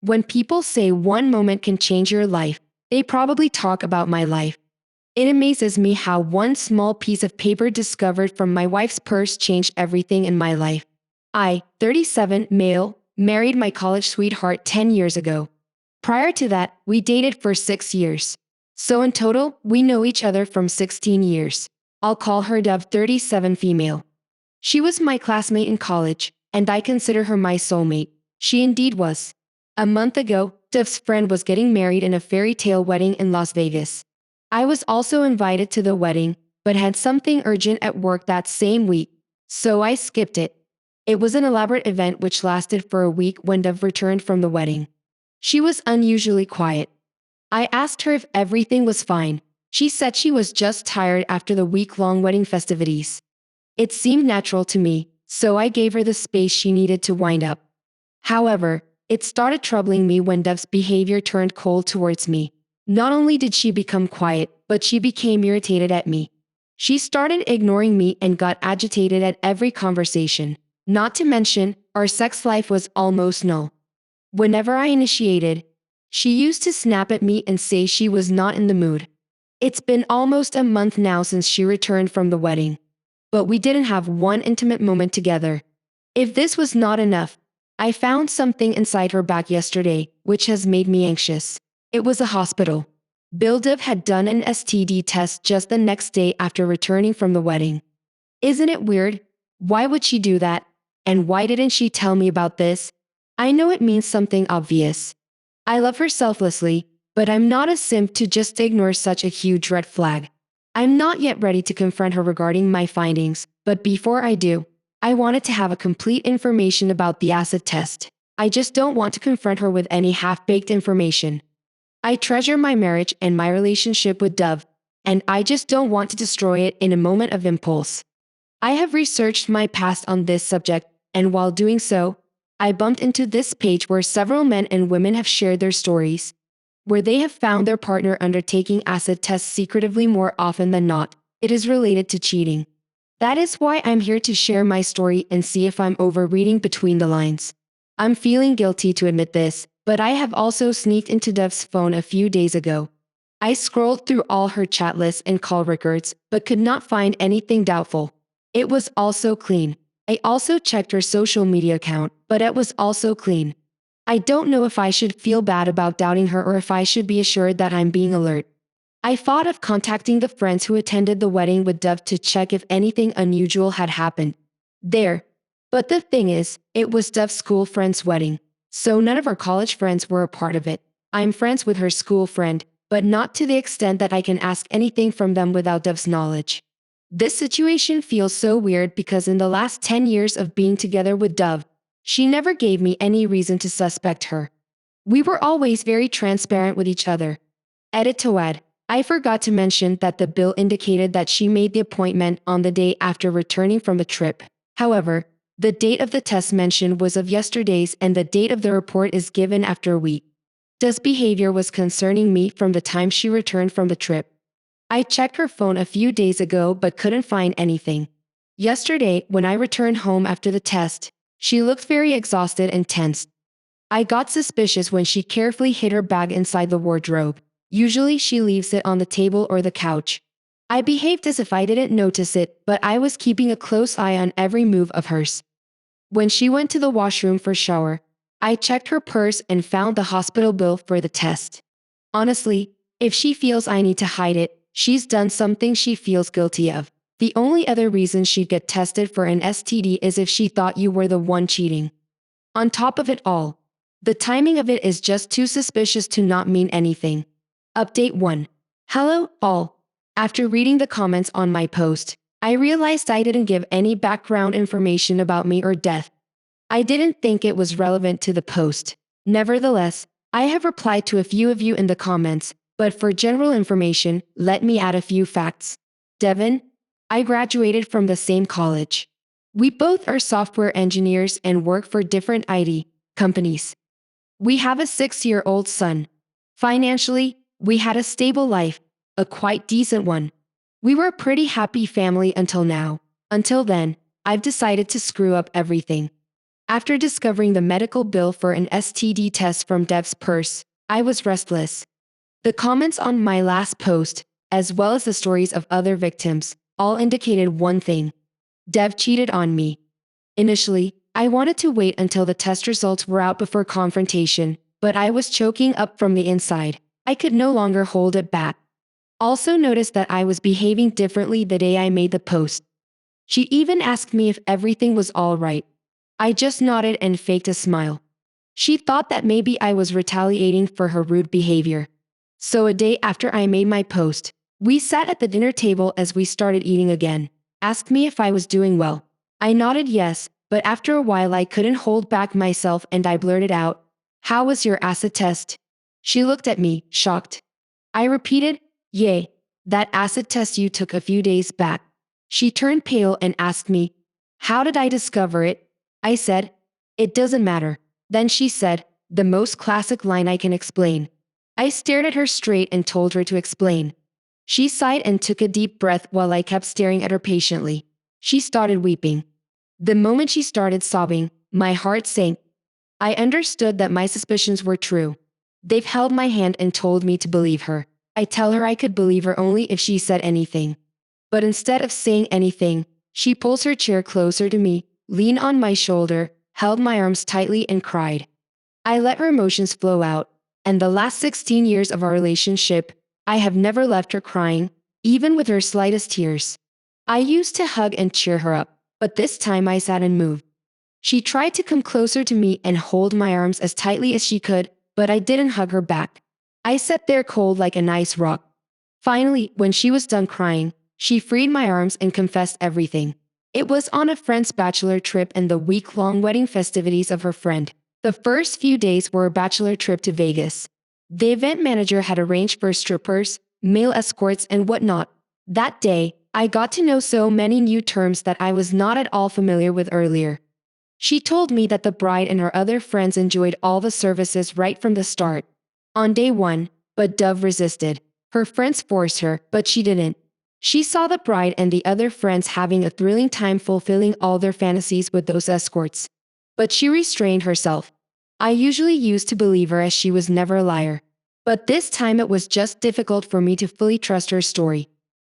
When people say one moment can change your life, they probably talk about my life. It amazes me how one small piece of paper discovered from my wife's purse changed everything in my life. I, 37, male, married my college sweetheart 10 years ago. Prior to that, we dated for 6 years. So in total, we know each other from 16 years. I'll call her Dove, 37, female. She was my classmate in college, and I consider her my soulmate. She indeed was. A month ago, Dove's friend was getting married in a fairy tale wedding in Las Vegas. I was also invited to the wedding, but had something urgent at work that same week, so I skipped it. It was an elaborate event which lasted for a week when Dove returned from the wedding. She was unusually quiet. I asked her if everything was fine. She said she was just tired after the week-long wedding festivities. It seemed natural to me, so I gave her the space she needed to wind up. However, it started troubling me when Dove's behavior turned cold towards me. Not only did she become quiet, but she became irritated at me. She started ignoring me and got agitated at every conversation. Not to mention, our sex life was almost null. Whenever I initiated, she used to snap at me and say she was not in the mood. It's been almost a month now since she returned from the wedding. But we didn't have one intimate moment together. If this was not enough, I found something inside her bag yesterday, which has made me anxious. It was a hospital bill. Dove had done an STD test just the next day after returning from the wedding. Isn't it weird? Why would she do that? And why didn't she tell me about this? I know it means something obvious. I love her selflessly, but I'm not a simp to just ignore such a huge red flag. I'm not yet ready to confront her regarding my findings, but before I do, I wanted to have a complete information about the acid test. I just don't want to confront her with any half-baked information. I treasure my marriage and my relationship with Dove, and I just don't want to destroy it in a moment of impulse. I have researched my past on this subject, and while doing so, I bumped into this page where several men and women have shared their stories, where they have found their partner undertaking acid tests secretively more often than not. It is related to cheating. That is why I'm here to share my story and see if I'm overreading between the lines. I'm feeling guilty to admit this, but I have also sneaked into Dove's phone a few days ago. I scrolled through all her chat lists and call records, but could not find anything doubtful. It was also clean. I also checked her social media account, but it was also clean. I don't know if I should feel bad about doubting her or if I should be assured that I'm being alert. I thought of contacting the friends who attended the wedding with Dove to check if anything unusual had happened there. But the thing is, it was Dove's school friend's wedding, so none of her college friends were a part of it. I'm friends with her school friend, but not to the extent that I can ask anything from them without Dove's knowledge. This situation feels so weird because in the last 10 years of being together with Dove, she never gave me any reason to suspect her. We were always very transparent with each other. Edit to add, I forgot to mention that the bill indicated that she made the appointment on the day after returning from the trip. However, the date of the test mentioned was of yesterday's and the date of the report is given after a week. Dove's behavior was concerning me from the time she returned from the trip. I checked her phone a few days ago but couldn't find anything. Yesterday, when I returned home after the test, she looked very exhausted and tense. I got suspicious when she carefully hid her bag inside the wardrobe. Usually she leaves it on the table or the couch. I behaved as if I didn't notice it, but I was keeping a close eye on every move of hers. When she went to the washroom for a shower, I checked her purse and found the hospital bill for the test. Honestly, if she feels I need to hide it, she's done something she feels guilty of. The only other reason she'd get tested for an STD is if she thought you were the one cheating. On top of it all, the timing of it is just too suspicious to not mean anything. Update 1. Hello, all. After reading the comments on my post, I realized I didn't give any background information about me or death. I didn't think it was relevant to the post. Nevertheless, I have replied to a few of you in the comments, but for general information, let me add a few facts. Devin, I graduated from the same college. We both are software engineers and work for different IT companies. We have a 6-year-old son. Financially, we had a stable life, a quite decent one. We were a pretty happy family until now. Until then, I've decided to screw up everything. After discovering the medical bill for an STD test from Dev's purse, I was restless. The comments on my last post, as well as the stories of other victims, all indicated one thing. Dev cheated on me. Initially, I wanted to wait until the test results were out before confrontation, but I was choking up from the inside. I could no longer hold it back. Also noticed that I was behaving differently the day I made the post. She even asked me if everything was all right. I just nodded and faked a smile. She thought that maybe I was retaliating for her rude behavior. So a day after I made my post, we sat at the dinner table as we started eating again. Asked me if I was doing well. I nodded yes, but after a while I couldn't hold back myself and I blurted out, "How was your acid test?" She looked at me, shocked. I repeated, "Yay, that acid test you took a few days back." She turned pale and asked me, "How did I discover it?" I said, "It doesn't matter." Then she said, the most classic line I can explain. I stared at her straight and told her to explain. She sighed and took a deep breath while I kept staring at her patiently. She started weeping. The moment she started sobbing, my heart sank. I understood that my suspicions were true. They've held my hand and told me to believe her. I tell her I could believe her only if she said anything. But instead of saying anything, she pulls her chair closer to me, leaned on my shoulder, held my arms tightly and cried. I let her emotions flow out, and the last 16 years of our relationship, I have never left her crying, even with her slightest tears. I used to hug and cheer her up, but this time I sat and moved. She tried to come closer to me and hold my arms as tightly as she could, but I didn't hug her back. I sat there cold like an ice rock. Finally, when she was done crying, she freed my arms and confessed everything. It was on a friend's bachelor trip and the week-long wedding festivities of her friend. The first few days were a bachelor trip to Vegas. The event manager had arranged for strippers, male escorts, and whatnot. That day, I got to know so many new terms that I was not at all familiar with earlier. She told me that the bride and her other friends enjoyed all the services right from the start. On day one, but Dove resisted. Her friends forced her, but she didn't. She saw the bride and the other friends having a thrilling time fulfilling all their fantasies with those escorts. But she restrained herself. I usually used to believe her as she was never a liar. But this time it was just difficult for me to fully trust her story.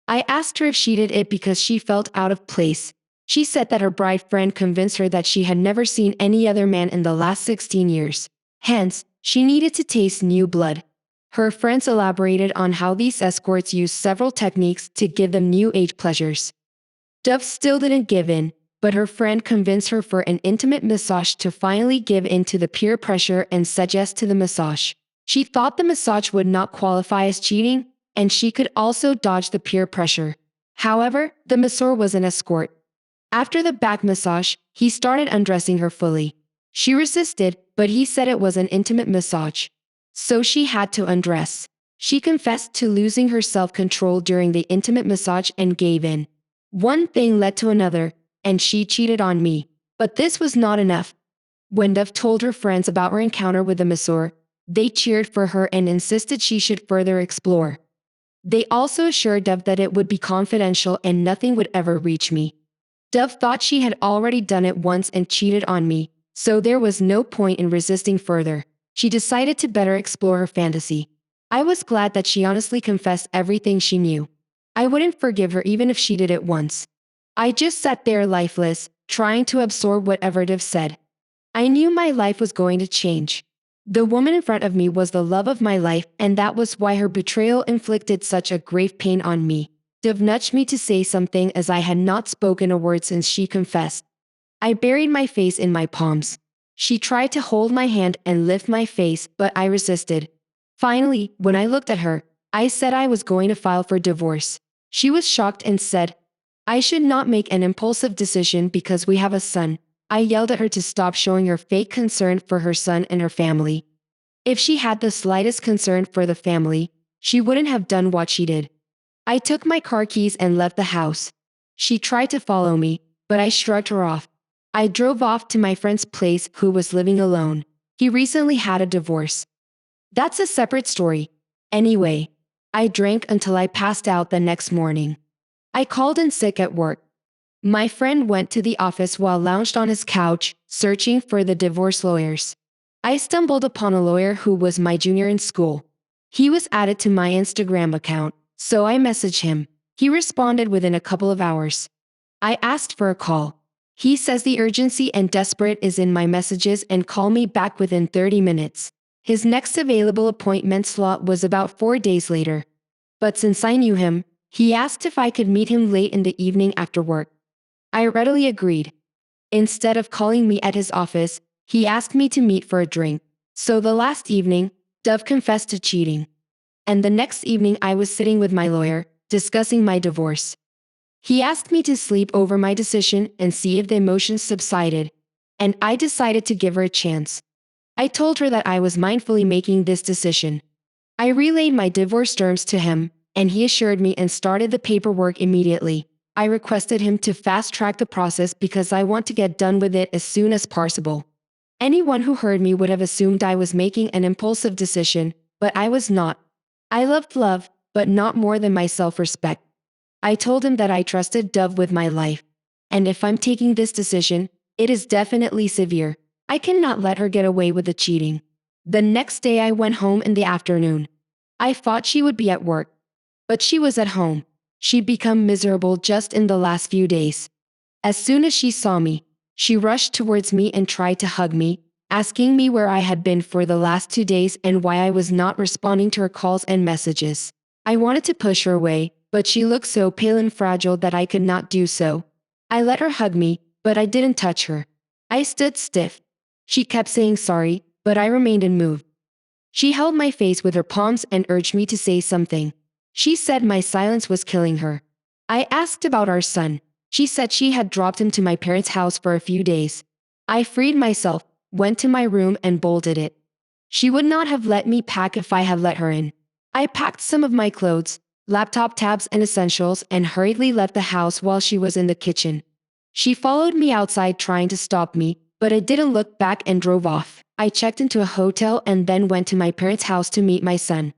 I asked her if she did it because she felt out of place. She said that her bride friend convinced her that she had never seen any other man in the last 16 years. Hence, she needed to taste new blood. Her friends elaborated on how these escorts used several techniques to give them new age pleasures. Dove still didn't give in, but her friend convinced her for an intimate massage to finally give in to the peer pressure and said yes to the massage. She thought the massage would not qualify as cheating, and she could also dodge the peer pressure. However, the masseur was an escort. After the back massage, he started undressing her fully. She resisted, but he said it was an intimate massage. So she had to undress. She confessed to losing her self-control during the intimate massage and gave in. One thing led to another, and she cheated on me. But this was not enough. When Dove told her friends about her encounter with the masseur, they cheered for her and insisted she should further explore. They also assured Dove that it would be confidential and nothing would ever reach me. Dove thought she had already done it once and cheated on me, so there was no point in resisting further. She decided to better explore her fantasy. I was glad that she honestly confessed everything she knew. I wouldn't forgive her even if she did it once. I just sat there lifeless, trying to absorb whatever Dove said. I knew my life was going to change. The woman in front of me was the love of my life, and that was why her betrayal inflicted such a grave pain on me. Dove nudged me to say something as I had not spoken a word since she confessed. I buried my face in my palms. She tried to hold my hand and lift my face, but I resisted. Finally, when I looked at her, I said I was going to file for divorce. She was shocked and said, "I should not make an impulsive decision because we have a son." I yelled at her to stop showing her fake concern for her son and her family. If she had the slightest concern for the family, she wouldn't have done what she did. I took my car keys and left the house. She tried to follow me, but I shrugged her off. I drove off to my friend's place who was living alone. He recently had a divorce. That's a separate story. Anyway, I drank until I passed out the next morning. I called in sick at work. My friend went to the office while lounged on his couch, searching for the divorce lawyers. I stumbled upon a lawyer who was my junior in school. He was added to my Instagram account, so I messaged him. He responded within a couple of hours. I asked for a call. He says the urgency and desperate is in my messages and call me back within 30 minutes. His next available appointment slot was about 4 days later. But since I knew him, he asked if I could meet him late in the evening after work. I readily agreed. Instead of calling me at his office, he asked me to meet for a drink. So the last evening, Dove confessed to cheating. And the next evening I was sitting with my lawyer, discussing my divorce. He asked me to sleep over my decision and see if the emotions subsided. And I decided to give her a chance. I told her that I was mindfully making this decision. I relayed my divorce terms to him, and he assured me and started the paperwork immediately. I requested him to fast-track the process because I want to get done with it as soon as possible. Anyone who heard me would have assumed I was making an impulsive decision, but I was not. I loved love, but not more than my self-respect. I told him that I trusted Dove with my life. And if I'm taking this decision, it is definitely severe. I cannot let her get away with the cheating. The next day I went home in the afternoon. I thought she would be at work. But she was at home. She'd become miserable just in the last few days. As soon as she saw me, she rushed towards me and tried to hug me, asking me where I had been for the last 2 days and why I was not responding to her calls and messages. I wanted to push her away, but she looked so pale and fragile that I could not do so. I let her hug me, but I didn't touch her. I stood stiff. She kept saying sorry, but I remained unmoved. She held my face with her palms and urged me to say something. She said my silence was killing her. I asked about our son. She said she had dropped him to my parents' house for a few days. I freed myself, went to my room and bolted it. She would not have let me pack if I had let her in. I packed some of my clothes, laptop tabs and essentials and hurriedly left the house while she was in the kitchen. She followed me outside trying to stop me, but I didn't look back and drove off. I checked into a hotel and then went to my parents' house to meet my son.